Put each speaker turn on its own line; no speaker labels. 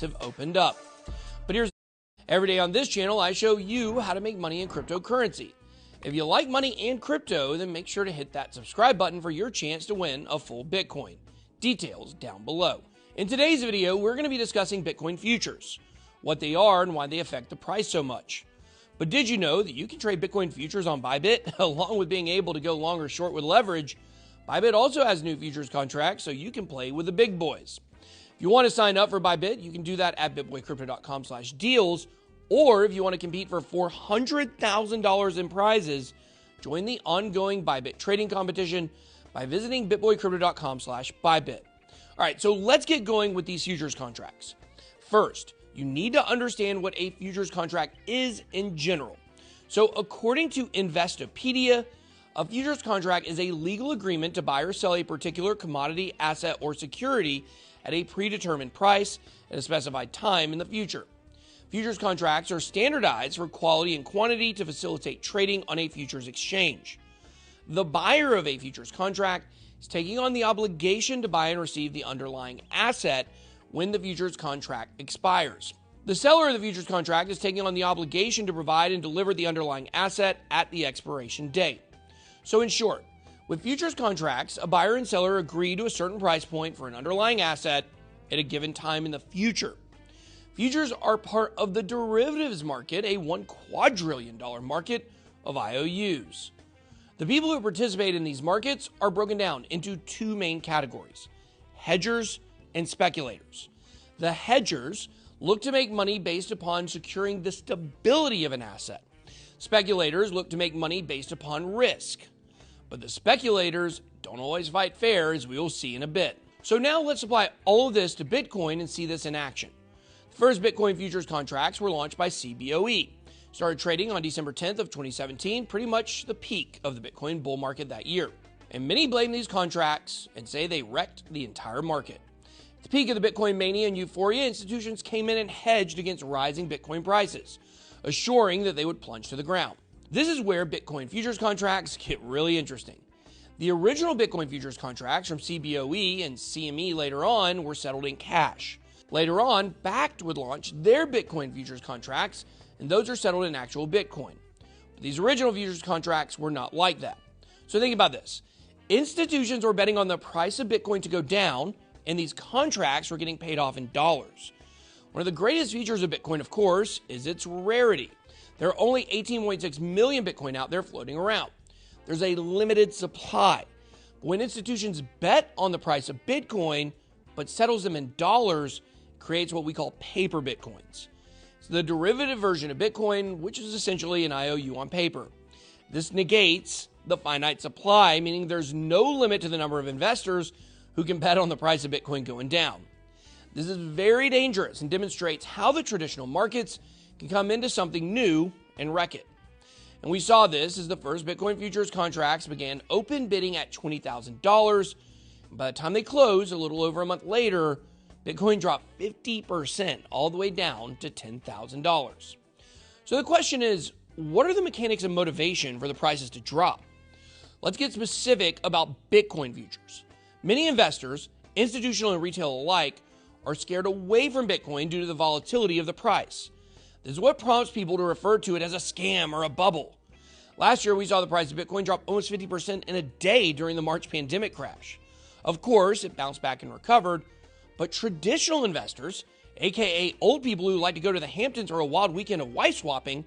have opened up. But here's every day on this channel, I show you how to make money in cryptocurrency. If you like money and crypto, then make sure to hit that subscribe button for your chance to win a full Bitcoin. Details down below. In today's video, we're going to be discussing Bitcoin futures, what they are and why they affect the price so much. But did you know that you can trade Bitcoin futures on Bybit? Along with being able to go long or short with leverage, Bybit also has new futures contracts, so you can play with the big boys. If you want to sign up for Bybit, you can do that at bitboycrypto.com/deals. Or if you want to compete for $400,000 in prizes, join the ongoing Bybit trading competition by visiting bitboycrypto.com/Bybit. All right, so let's get going with these futures contracts. First, you need to understand what a futures contract is in general. So according to Investopedia, a futures contract is a legal agreement to buy or sell a particular commodity, asset, or security at a predetermined price at a specified time in the future. Futures contracts are standardized for quality and quantity to facilitate trading on a futures exchange. The buyer of a futures contract is taking on the obligation to buy and receive the underlying asset when the futures contract expires. The seller of the futures contract is taking on the obligation to provide and deliver the underlying asset at the expiration date. So in short, with futures contracts, a buyer and seller agree to a certain price point for an underlying asset at a given time in the future. Futures are part of the derivatives market, a $1 quadrillion market of IOUs. The people who participate in these markets are broken down into two main categories: hedgers and speculators. The hedgers look to make money based upon securing the stability of an asset. Speculators look to make money based upon risk. But the speculators don't always fight fair, as we will see in a bit. So now let's apply all of this to Bitcoin and see this in action. The first Bitcoin futures contracts were launched by CBOE. Started trading on December 10th of 2017, pretty much the peak of the Bitcoin bull market that year. And many blame these contracts and say they wrecked the entire market. At the peak of the Bitcoin mania and euphoria, institutions came in and hedged against rising Bitcoin prices, assuring that they would plunge to the ground. This is where Bitcoin futures contracts get really interesting. The original Bitcoin futures contracts from CBOE and CME later on were settled in cash. Later on, Bakkt would launch their Bitcoin futures contracts, and those are settled in actual Bitcoin. But these original futures contracts were not like that. So think about this. Institutions were betting on the price of Bitcoin to go down, and these contracts were getting paid off in dollars. One of the greatest features of Bitcoin, of course, is its rarity. There are only 18.6 million Bitcoin out there floating around. There's a limited supply. But when institutions bet on the price of Bitcoin, but settles them in dollars, it creates what we call paper Bitcoins. It's the derivative version of Bitcoin, which is essentially an IOU on paper. This negates the finite supply, meaning there's no limit to the number of investors who can bet on the price of Bitcoin going down. This is very dangerous and demonstrates how the traditional markets can come into something new and wreck it. And we saw this as the first Bitcoin futures contracts began open bidding at $20,000. By the time they closed, a little over a month later, Bitcoin dropped 50% all the way down to $10,000. So the question is, what are the mechanics and motivation for the prices to drop? Let's get specific about Bitcoin futures. Many investors, institutional and retail alike, are scared away from Bitcoin due to the volatility of the price. This is what prompts people to refer to it as a scam or a bubble. Last year, we saw the price of Bitcoin drop almost 50% in a day during the March pandemic crash. Of course, it bounced back and recovered, but traditional investors, aka old people who like to go to the Hamptons or a wild weekend of wife swapping,